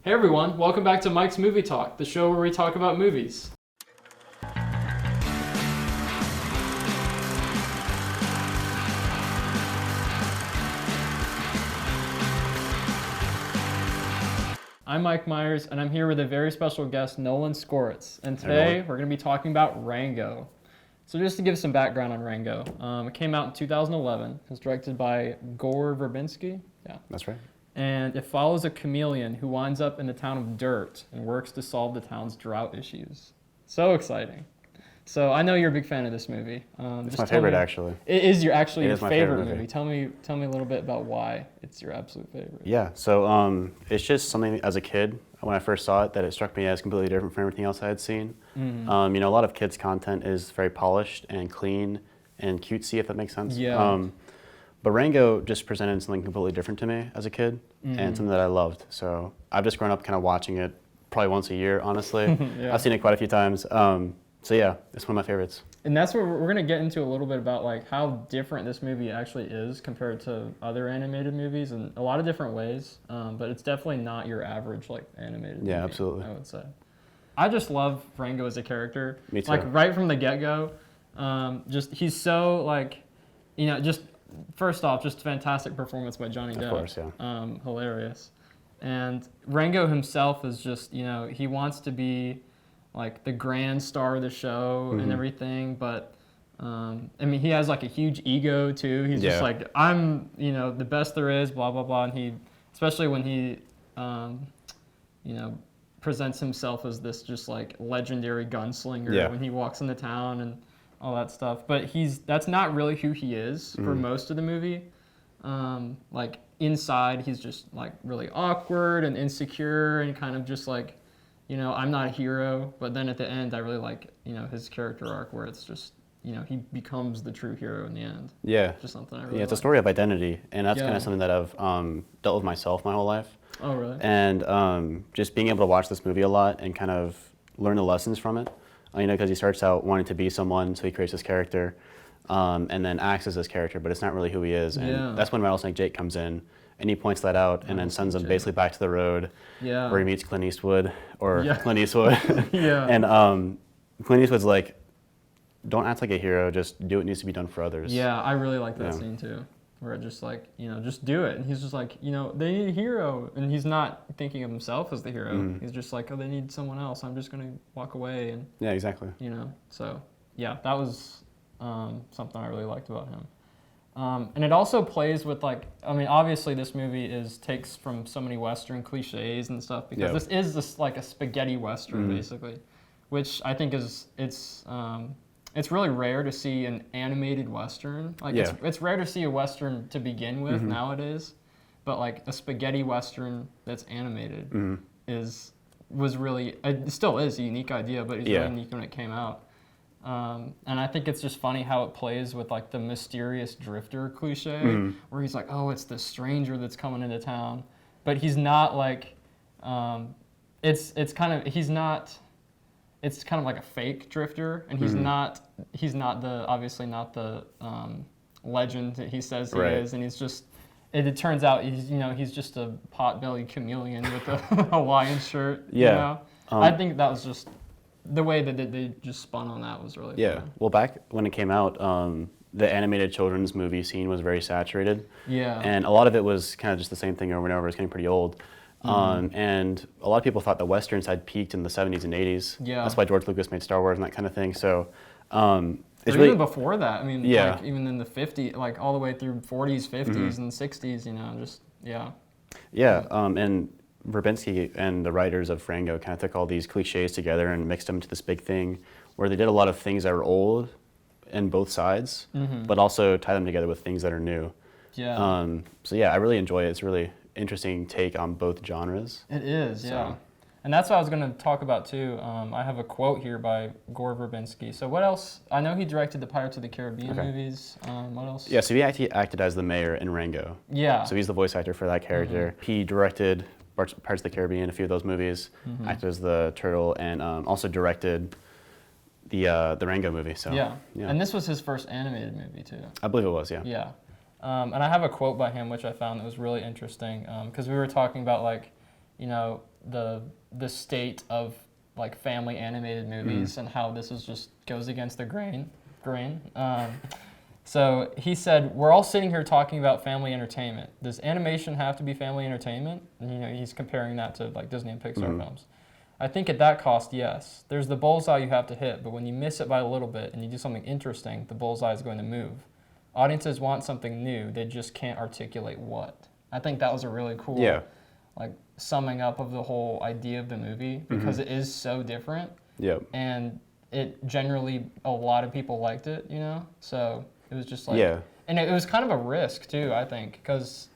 Hey everyone, welcome back to Mike's Movie Talk, the show where we talk about movies. I'm Mike Myers, and I'm here with a very special guest, Nolan Scoretz. And today we're going to be talking about Rango. So just to give some background on Rango, it came out in 2011. It was directed by Gore Verbinski. Yeah, that's right. And it follows a chameleon who winds up in the town of Dirt and works to solve the town's drought issues. So exciting. So I know you're a big fan of this movie. It's my favorite, actually. It is your favorite movie. Tell me a little bit about why it's your absolute favorite. Yeah, so it's just something as a kid, when I first saw it, that it struck me as completely different from everything else I had seen. Mm-hmm. A lot of kids' content is very polished and clean and cutesy, if that makes sense. Yeah. But Rango just presented something completely different to me as a kid, and something that I loved. So I've just grown up kind of watching it probably once a year, honestly. Yeah. I've seen it quite a few times. So yeah, it's one of my favorites. And that's what we're going to get into a little bit about, like how different this movie actually is compared to other animated movies in a lot of different ways. But it's definitely not your average animated movie. Yeah, absolutely. I would say. I just love Rango as a character. Me too. Like right from the get-go, he's so just first off, just fantastic performance by Johnny Depp. Of course, yeah. Hilarious. And Rango himself is just, he wants to be like the grand star of the show and everything, but he has like a huge ego too. He's just like, I'm the best there is, blah blah blah. And he, especially when he presents himself as this just like legendary gunslinger when he walks into town and all that stuff, but that's not really who he is for most of the movie. Like inside he's just like really awkward and insecure and kind of just like, I'm not a hero, but then at the end, I really like, his character arc where it's just, he becomes the true hero in the end. Yeah. Just something I really it's like. a story of identity, and that's kind of something that I've dealt with myself my whole life. Oh, really? And just being able to watch this movie a lot and kind of learn the lessons from it, because he starts out wanting to be someone, so he creates this character, and then acts as this character, but it's not really who he is. And that's when Rattlesnake Jake comes in. And he points that out and then sends him basically back to the road where he meets Clint Eastwood. Clint Eastwood. And Clint Eastwood's like, don't act like a hero, just do what needs to be done for others. Yeah, I really like that scene too. Where it just like, just do it. And he's just like, they need a hero. And he's not thinking of himself as the hero. He's just like, oh, they need someone else. I'm just going to walk away. And yeah, exactly. So yeah, that was something I really liked about him. And it also plays with obviously this movie takes from so many Western cliches and stuff because this is like a spaghetti Western basically, which I think it's really rare to see an animated Western. It's rare to see a Western to begin with nowadays, but like a spaghetti Western that's animated was really, it still is a unique idea, but it's really unique when it came out. And I think it's just funny how it plays with like the mysterious drifter cliche, where he's like, oh, it's the stranger that's coming into town, but he's not like, it's kind of like a fake drifter, and he's not obviously not the legend that he says he is, and he's just. It turns out he's just a pot-bellied chameleon with a Hawaiian shirt. Yeah. I think that was just. The way that they just spun on that was really fun. Well, back when it came out, the animated children's movie scene was very saturated. Yeah. And a lot of it was kind of just the same thing over and over. It was getting pretty old. And a lot of people thought the Westerns had peaked in the 70s and 80s. Yeah. That's why George Lucas made Star Wars and that kind of thing. So it's really, even before that. Like even in the 50s, like all the way through 40s, 50s, and 60s, and Verbinski and the writers of Rango kind of took all these cliches together and mixed them into this big thing where they did a lot of things that were old in both sides, but also tie them together with things that are new. Yeah. I really enjoy it. It's a really interesting take on both genres. It is, yeah. And that's what I was going to talk about too. I have a quote here by Gore Verbinski. So what else? I know he directed the Pirates of the Caribbean movies. What else? Yeah, so he actually acted as the mayor in Rango. Yeah. So he's the voice actor for that character. He directed Pirates of the Caribbean, a few of those movies, acted as the turtle, and also directed the Rango movie. So yeah, and this was his first animated movie too. I believe it was, yeah. Yeah, and I have a quote by him which I found that was really interesting because we were talking about you know, the state of like family animated movies and how this is just goes against the grain. So he said, "We're all sitting here talking about family entertainment. Does animation have to be family entertainment?" And, you know, he's comparing that to like Disney and Pixar films. "I think at that cost, yes. There's the bullseye you have to hit, but when you miss it by a little bit and you do something interesting, the bullseye is going to move. Audiences want something new. They just can't articulate what." I think that was a really cool, like, summing up of the whole idea of the movie because it is so different. Yep. And it generally, a lot of people liked it, you know? So it was just like, and it was kind of a risk too, I think, because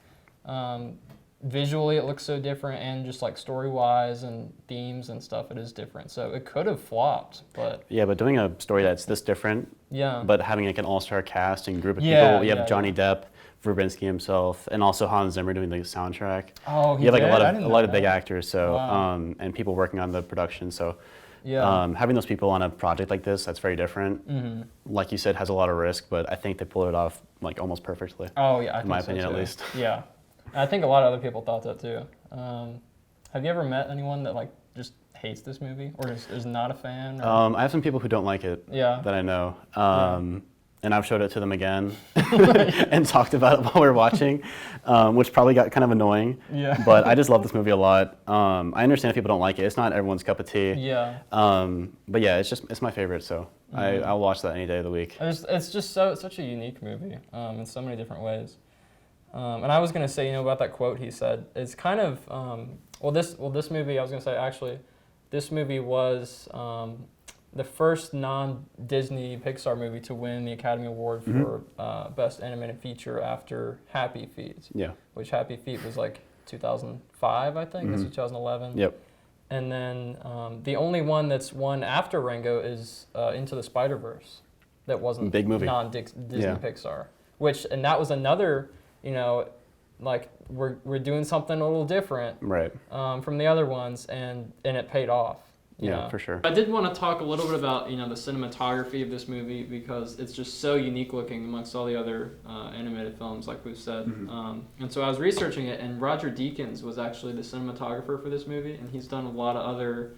visually it looks so different and just like story-wise and themes and stuff, it is different. So it could have flopped, but... Yeah, but doing a story that's this different, but having like an all-star cast and group of people, you have Johnny Depp, Verbinski himself, and also Hans Zimmer doing the soundtrack. Oh, you have like a lot of big actors, so and people working on the production. So having those people on a project like this, that's very different. Like you said, has a lot of risk, but I think they pulled it off like almost perfectly. Oh yeah, in my opinion, at least. Yeah, I think a lot of other people thought that too. Have you ever met anyone that like just hates this movie or is not a fan? I have some people who don't like it. That I know. And I've showed it to them again and talked about it while we were watching, which probably got kind of annoying. But I just love this movie a lot. I understand if people don't like it. It's not everyone's cup of tea. But yeah, it's my favorite, so I'll watch that any day of the week. It's just such a unique movie in so many different ways. And I was gonna say, you know, about that quote he said, it's kind of this movie, I was gonna say actually, this movie was the first non-Disney Pixar movie to win the Academy Award for Best Animated Feature after Happy Feet. Which Happy Feet was like 2005, I think. It's 2011. And then the only one that's won after Rango is Into the Spider-Verse. That wasn't big movie. Non-Disney Pixar. And that was another, you know, like we're doing something a little different from the other ones, and it paid off. Yeah, for sure. I did want to talk a little bit about, you know, the cinematography of this movie because it's just so unique looking amongst all the other animated films, like we've said. And so I was researching it, and Roger Deakins was actually the cinematographer for this movie, and he's done a lot of other,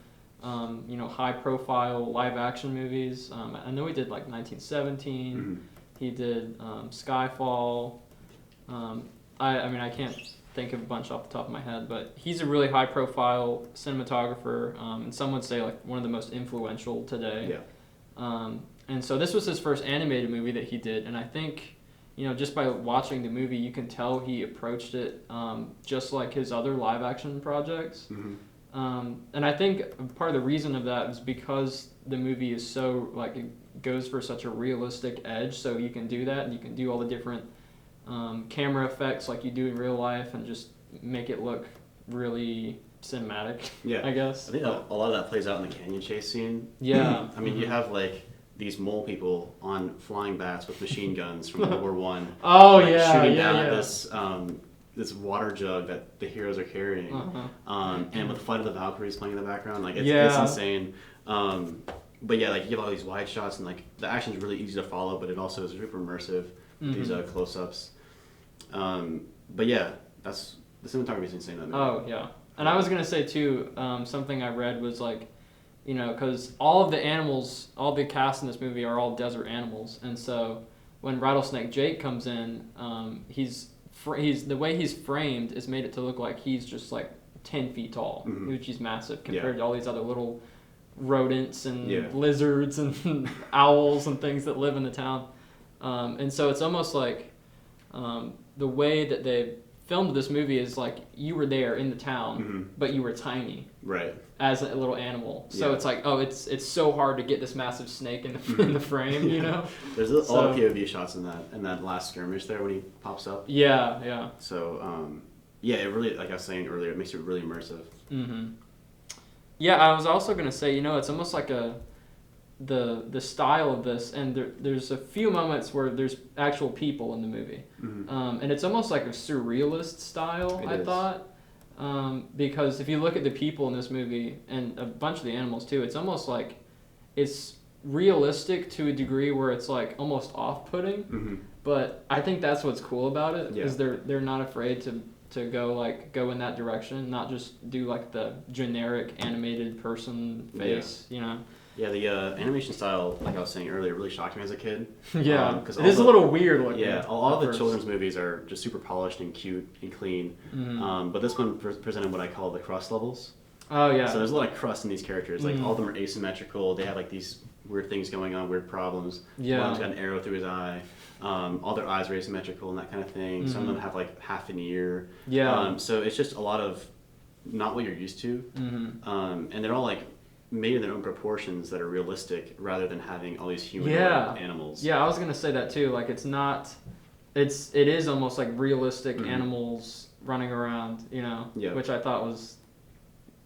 you know, high-profile live-action movies. I know he did like 1917. He did Skyfall. I mean, I can't think of a bunch off the top of my head, but he's a really high-profile cinematographer, and some would say like one of the most influential today. And so this was his first animated movie that he did, and I think, you know, just by watching the movie, you can tell he approached it just like his other live-action projects. And I think part of the reason of that is because the movie is so, like, it goes for such a realistic edge, so you can do that, and you can do all the different camera effects like you do in real life and just make it look really cinematic, I guess. I think a lot of that plays out in the canyon chase scene. I mean, you have like these mole people on flying bats with machine guns from World War I. Shooting down at this water jug that the heroes are carrying. And with the Flight of the Valkyries playing in the background, like it's insane. But yeah, like you get all these wide shots and like the action's really easy to follow, but it also is super immersive. These close-ups. But yeah, that's the cinematography is insane. And I was gonna say too, something I read was like, you know, because all of the animals, all the cast in this movie are all desert animals, and so when Rattlesnake Jake comes in, he's the way he's framed is made it to look like he's just like 10 feet tall, which is massive compared to all these other little rodents and lizards and owls and things that live in the town. And so it's almost like the way that they filmed this movie is like you were there in the town, but you were tiny, as a little animal. So it's like, oh, it's so hard to get this massive snake in the frame, you know. There's a lot of POV shots in that last skirmish there when he pops up. So it really, like I was saying earlier, it makes it really immersive. Yeah, I was also gonna say, you know, it's almost like the style of this, and there's a few moments where there's actual people in the movie, and it's almost like a surrealist style. I thought, because if you look at the people in this movie and a bunch of the animals too, it's almost like it's realistic to a degree where it's like almost off-putting. But I think that's what's cool about it is they're not afraid to to go in that direction, not just do like the generic animated person face, you know. Yeah, the animation style, like I was saying earlier, really shocked me as a kid. Yeah, it is a little weird looking. Yeah, all of the children's movies are just super polished and cute and clean. But this one presented what I call the crust levels. Oh yeah. So there's a lot of crust in these characters. Like all of them are asymmetrical. They have like these weird things going on, weird problems. Yeah. One's got an arrow through his eye. All their eyes are asymmetrical and that kind of thing. Some of them have like half an ear. Yeah. So it's just a lot of not what you're used to. And they're all like made in their own proportions that are realistic rather than having all these humanoid animals. Yeah, I was gonna say that too. Like it is almost like realistic animals running around, you know, which I thought was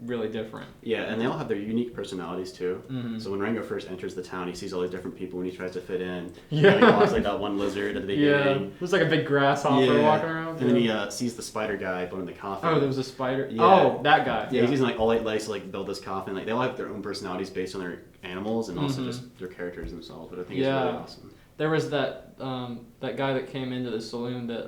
really different. Yeah, and they all have their unique personalities too. So when Rango first enters the town, he sees all these different people when he tries to fit in. Yeah. He walks like that one lizard at the beginning. Yeah, there's like a big grasshopper walking around. And then he sees the spider guy put in the coffin. Oh, there was a spider? Yeah. Oh, that guy. Yeah, he's using like all 8 legs to like build this coffin. Like they all have their own personalities based on their animals and also just their characters themselves, but I think it's really awesome. There was that that guy that came into the saloon that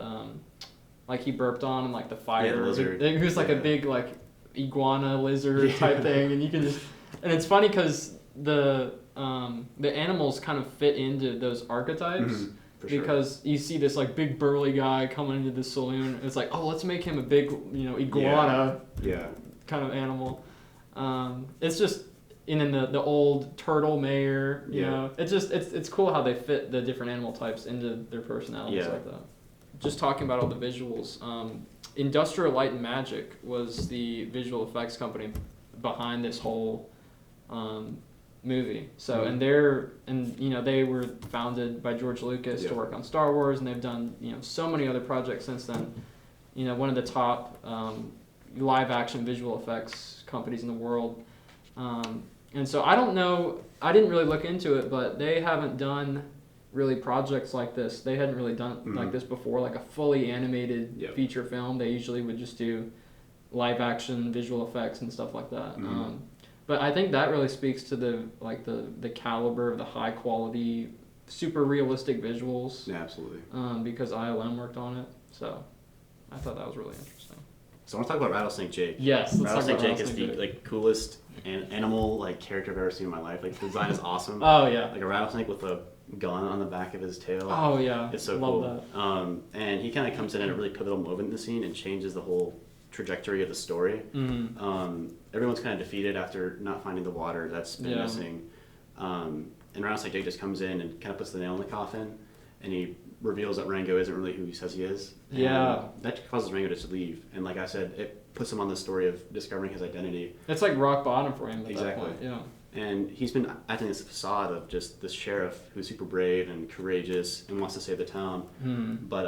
like he burped on and like the fire. Yeah, the lizard. He was like a big like iguana lizard type thing, and you can just, and it's funny because the animals kind of fit into those archetypes. Because you see this like big burly guy coming into the saloon, it's like, oh, let's make him a big, you know, iguana kind of animal. It's just, and then the old turtle mayor, you know, it's cool how they fit the different animal types into their personalities like that. Just talking about all the visuals, Industrial Light and Magic was the visual effects company behind this whole movie. So they were founded by George Lucas to work on Star Wars, and they've done so many other projects since then. You know, one of the top live action visual effects companies in the world. And so I don't know, I didn't really look into it, but they haven't done really projects like this. They hadn't really done like this before, like a fully animated feature film. They usually would just do live action visual effects and stuff like that. But I think that really speaks to the caliber of the high quality, super realistic visuals. Yeah, absolutely. Because ILM worked on it, so I thought that was really interesting. So I want to talk about Rattlesnake Jake. Yes, let's Rattlesnake talk about Jake is the like coolest animal like character I've ever seen in my life. Like the design is awesome. Oh yeah. Like a rattlesnake with a gun on the back of his tail. Oh yeah. It's so Love cool. That. And he kind of comes in at a really pivotal moment in the scene and changes the whole trajectory of the story. Everyone's kind of defeated after not finding the water that's been missing. And Rattlesnake Jake just comes in and kind of puts the nail in the coffin, and he reveals that Rango isn't really who he says he is. And that causes Rango to just leave. And like I said, it puts him on the story of discovering his identity. It's like rock bottom for him at that point. Yeah. And he's been acting this facade of just this sheriff who's super brave and courageous and wants to save the town. But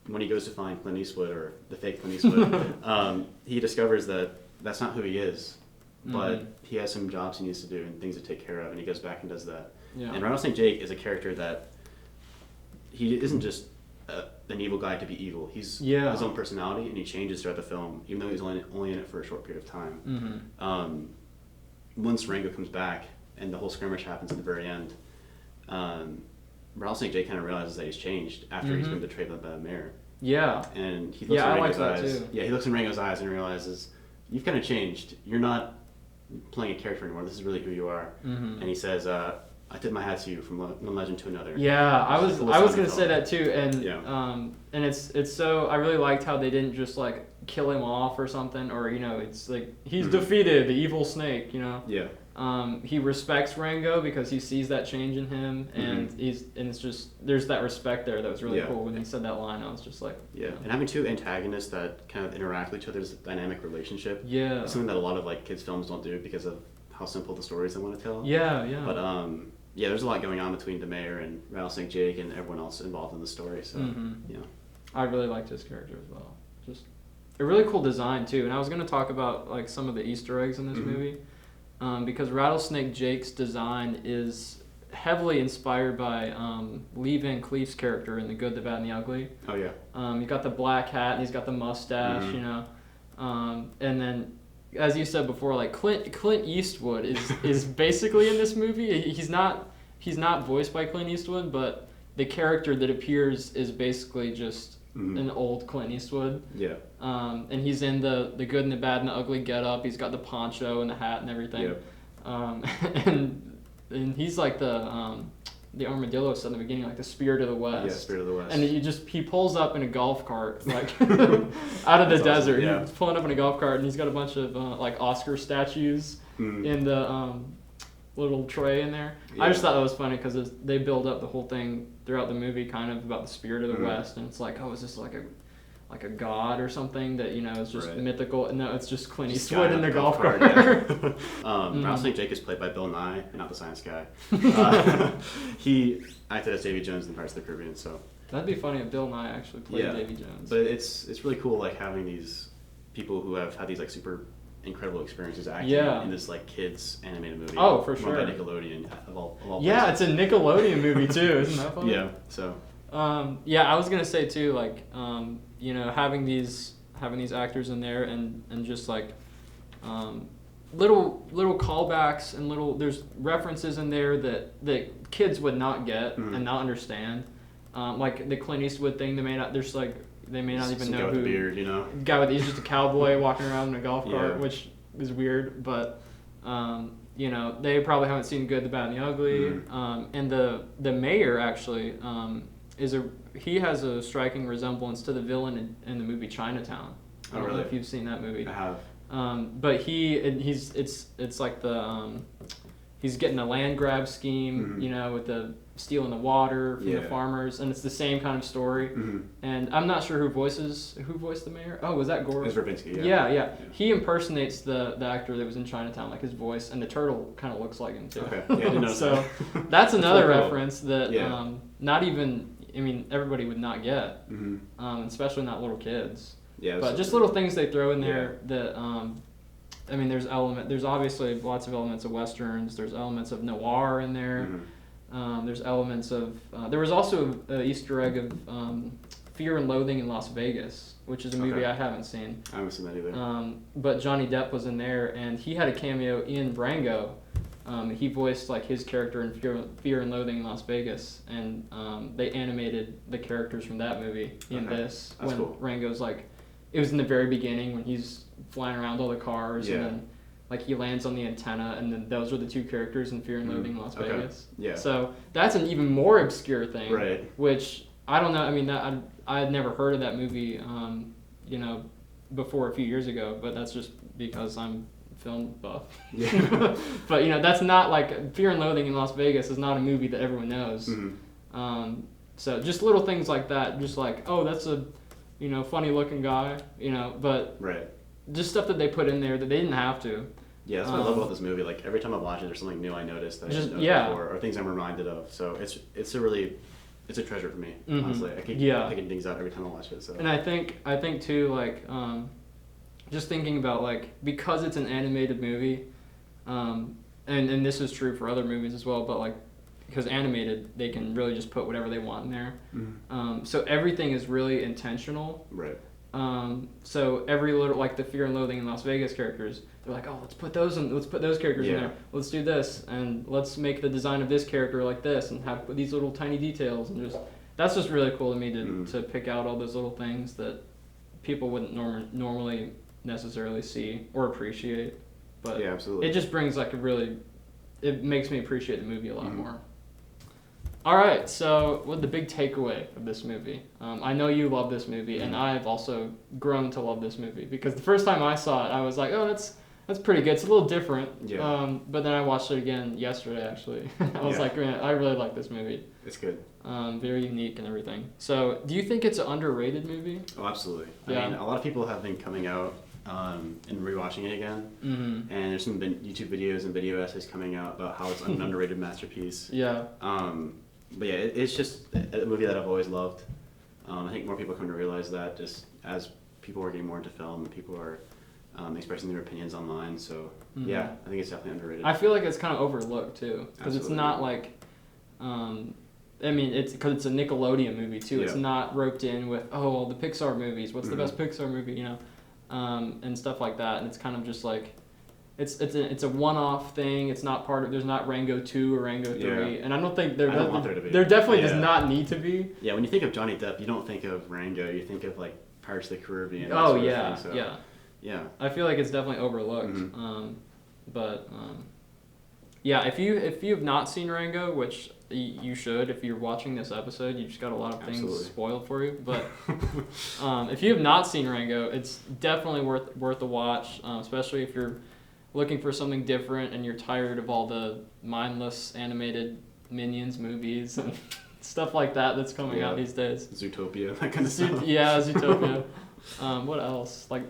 when he goes to find Clint Eastwood, or the fake Clint Eastwood, he discovers that that's not who he is. But he has some jobs he needs to do and things to take care of, and he goes back and does that. And Rattlesnake Jake is a character that he isn't just an evil guy to be evil. He's his own personality, and he changes throughout the film, even though he's only in it for a short period of time. Once Rango comes back and the whole skirmish happens at the very end, Rattlesnake Jake kind of realizes that he's changed after he's been betrayed by the mayor. Yeah. And he looks in Rango's eyes. Too. Yeah, he looks in Rango's eyes and realizes, you've kind of changed. You're not playing a character anymore. This is really who you are. And he says, I tip my hat to you from one legend to another. Yeah, I was going to say that too, and it's so, I really liked how they didn't just like kill him off or something, or it's like he's defeated, the evil snake, he respects Rango because he sees that change in him, and it's just, there's that respect there that was really cool. When he said that line, I was just like, and having two antagonists that kind of interact with each other's dynamic relationship, it's something that a lot of like kids films don't do because of how simple the stories they want to tell. But there's a lot going on between the mayor and Rattlesnake Jake and everyone else involved in the story. So I really liked his character as well. Just a really cool design too. And I was going to talk about like some of the Easter eggs in this movie, because Rattlesnake Jake's design is heavily inspired by Lee Van Cleef's character in The Good, the Bad, and the Ugly. Oh yeah. He's got the black hat and he's got the mustache, and then, as you said before, like Clint Eastwood is basically in this movie. He's not voiced by Clint Eastwood, but the character that appears is basically just an old Clint Eastwood. Yeah. And he's in the good and the bad and the ugly getup. He's got the poncho and the hat and everything. Yeah. And he's like the armadillo said in the beginning, like the spirit of the West. Yeah, spirit of the West. And he pulls up in a golf cart, like out of the desert. Awesome. Yeah. He's pulling up in a golf cart, and he's got a bunch of like Oscar statues in the little tray in there. Yeah. I just thought that was funny because they build up the whole thing throughout the movie, kind of about the spirit of the West, and it's like, oh, is this like a god or something that is just mythical? And no, it's just Clint Eastwood in the golf cart. Yeah. Rattlesnake Jake is played by Bill Nye, not the science guy. He acted as Davy Jones in Pirates of the Caribbean, so that'd be funny if Bill Nye actually played Davy Jones. But it's really cool, like having these people who have had these like super incredible experiences acting in this like kids animated movie. Oh, for sure. Run by Nickelodeon of all yeah, places. it's a Nickelodeon movie too. Isn't that funny? Yeah. So. I was gonna say too, like having these actors in there and just like little callbacks and there's references in there that kids would not get and not understand. Like the Clint Eastwood thing, they may not even know who. With the beard, He's just a cowboy walking around in a golf cart, which is weird, but they probably haven't seen Good, the Bad, and the Ugly. And the mayor actually he has a striking resemblance to the villain in the movie Chinatown. I don't know if you've seen that movie. I have. But it's like he's getting a land grab scheme, with the stealing the water from the farmers, and it's the same kind of story. And I'm not sure who voiced the mayor. Oh, was that Gore? It's Verbinski. Yeah. He impersonates the actor that was in Chinatown, like his voice, and the turtle kind of looks like him too. Okay. Yeah, I didn't know so that's another reference that not even. I mean, everybody would not get, especially not little kids. Yeah, but just little things they throw in there that, there's obviously lots of elements of Westerns. There's elements of noir in there. There's elements of, there was also an Easter egg of Fear and Loathing in Las Vegas, which is a movie I haven't seen. I haven't seen that either. But Johnny Depp was in there, and he had a cameo in Rango. He voiced like his character in Fear and Loathing in Las Vegas, and they animated the characters from that movie in this. That's when cool. Rango's like, it was in the very beginning when he's flying around all the cars, and then like he lands on the antenna, and then those are the two characters in Fear and Loathing in Las Vegas. Yeah. So that's an even more obscure thing, right? Which I don't know. I mean, I had never heard of that movie, before a few years ago, but that's just because I'm film buff. Yeah. But that's not like Fear and Loathing in Las Vegas is not a movie that everyone knows. So just little things like that, just like, oh, that's a funny looking guy, but just stuff that they put in there that they didn't have to. Yeah, that's what I love about this movie. Like every time I watch it, there's something new I notice that I didn't notice before, or things I'm reminded of. So it's a treasure for me, honestly. I keep picking things out every time I watch it. So. And I think too, like just thinking about like, because it's an animated movie, and this is true for other movies as well, but like because animated, they can really just put whatever they want in there. So everything is really intentional. Right. So every little, like the Fear and Loathing in Las Vegas characters, they're like, oh, let's put those characters in there. Let's do this, and let's make the design of this character like this, and have these little tiny details, and that's just really cool to me to pick out all those little things that people wouldn't normally necessarily see or appreciate. But yeah, absolutely. It just brings like it makes me appreciate the movie a lot more. All right, so what the big takeaway of this movie? I know you love this movie, and I've also grown to love this movie because the first time I saw it, I was like, oh, that's pretty good. It's a little different. Yeah. But then I watched it again yesterday, actually. I was like, man, I really like this movie. It's good. Very unique and everything. So, do you think it's an underrated movie? Oh, absolutely. Yeah. I mean, a lot of people have been coming out and rewatching it again. And there's some YouTube videos and video essays coming out about how it's an underrated masterpiece. Yeah. But yeah, it's just a movie that I've always loved. I think more people come to realize that just as people are getting more into film and people are expressing their opinions online. So yeah, I think it's definitely underrated. I feel like it's kind of overlooked too, because it's not like, it's because it's a Nickelodeon movie too. It's not roped in with all the Pixar movies. What's the best Pixar movie? And stuff like that. And it's kind of just like, it's a one-off thing. It's not part of. There's not Rango 2 or Rango 3, and I don't think there. I don't want there to be. There definitely does not need to be. Yeah, when you think of Johnny Depp, you don't think of Rango. You think of like Pirates of the Caribbean. Oh yeah, thing, so. Yeah. Yeah. I feel like it's definitely overlooked. Yeah, if you have not seen Rango, which you should, if you're watching this episode, you just got a lot of things spoiled for you. But if you have not seen Rango, it's definitely worth a watch, especially if you're looking for something different and you're tired of all the mindless animated Minions movies and stuff like that that's coming out these days. Zootopia, that kind of stuff. Yeah, Zootopia. What else? Like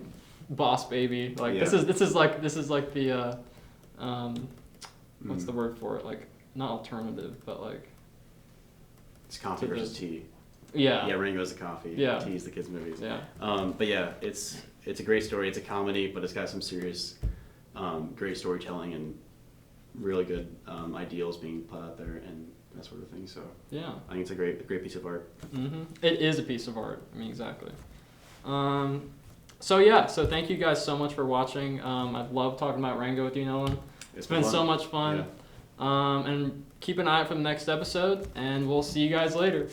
Boss Baby. Like this is like the what's the word for it? Like not alternative, but like it's coffee versus tea. Yeah. Yeah, Rango's the coffee. Yeah. Tea's the kids' movies. Yeah. But yeah, it's a great story. It's a comedy, but it's got some serious, great storytelling and really good ideals being put out there and that sort of thing. So yeah, I think it's a great piece of art. Mm-hmm. It is a piece of art. I mean, exactly. So thank you guys so much for watching. I love talking about Rango with you, Nolan. It's been so much fun. Yeah. And keep an eye out for the next episode, and we'll see you guys later.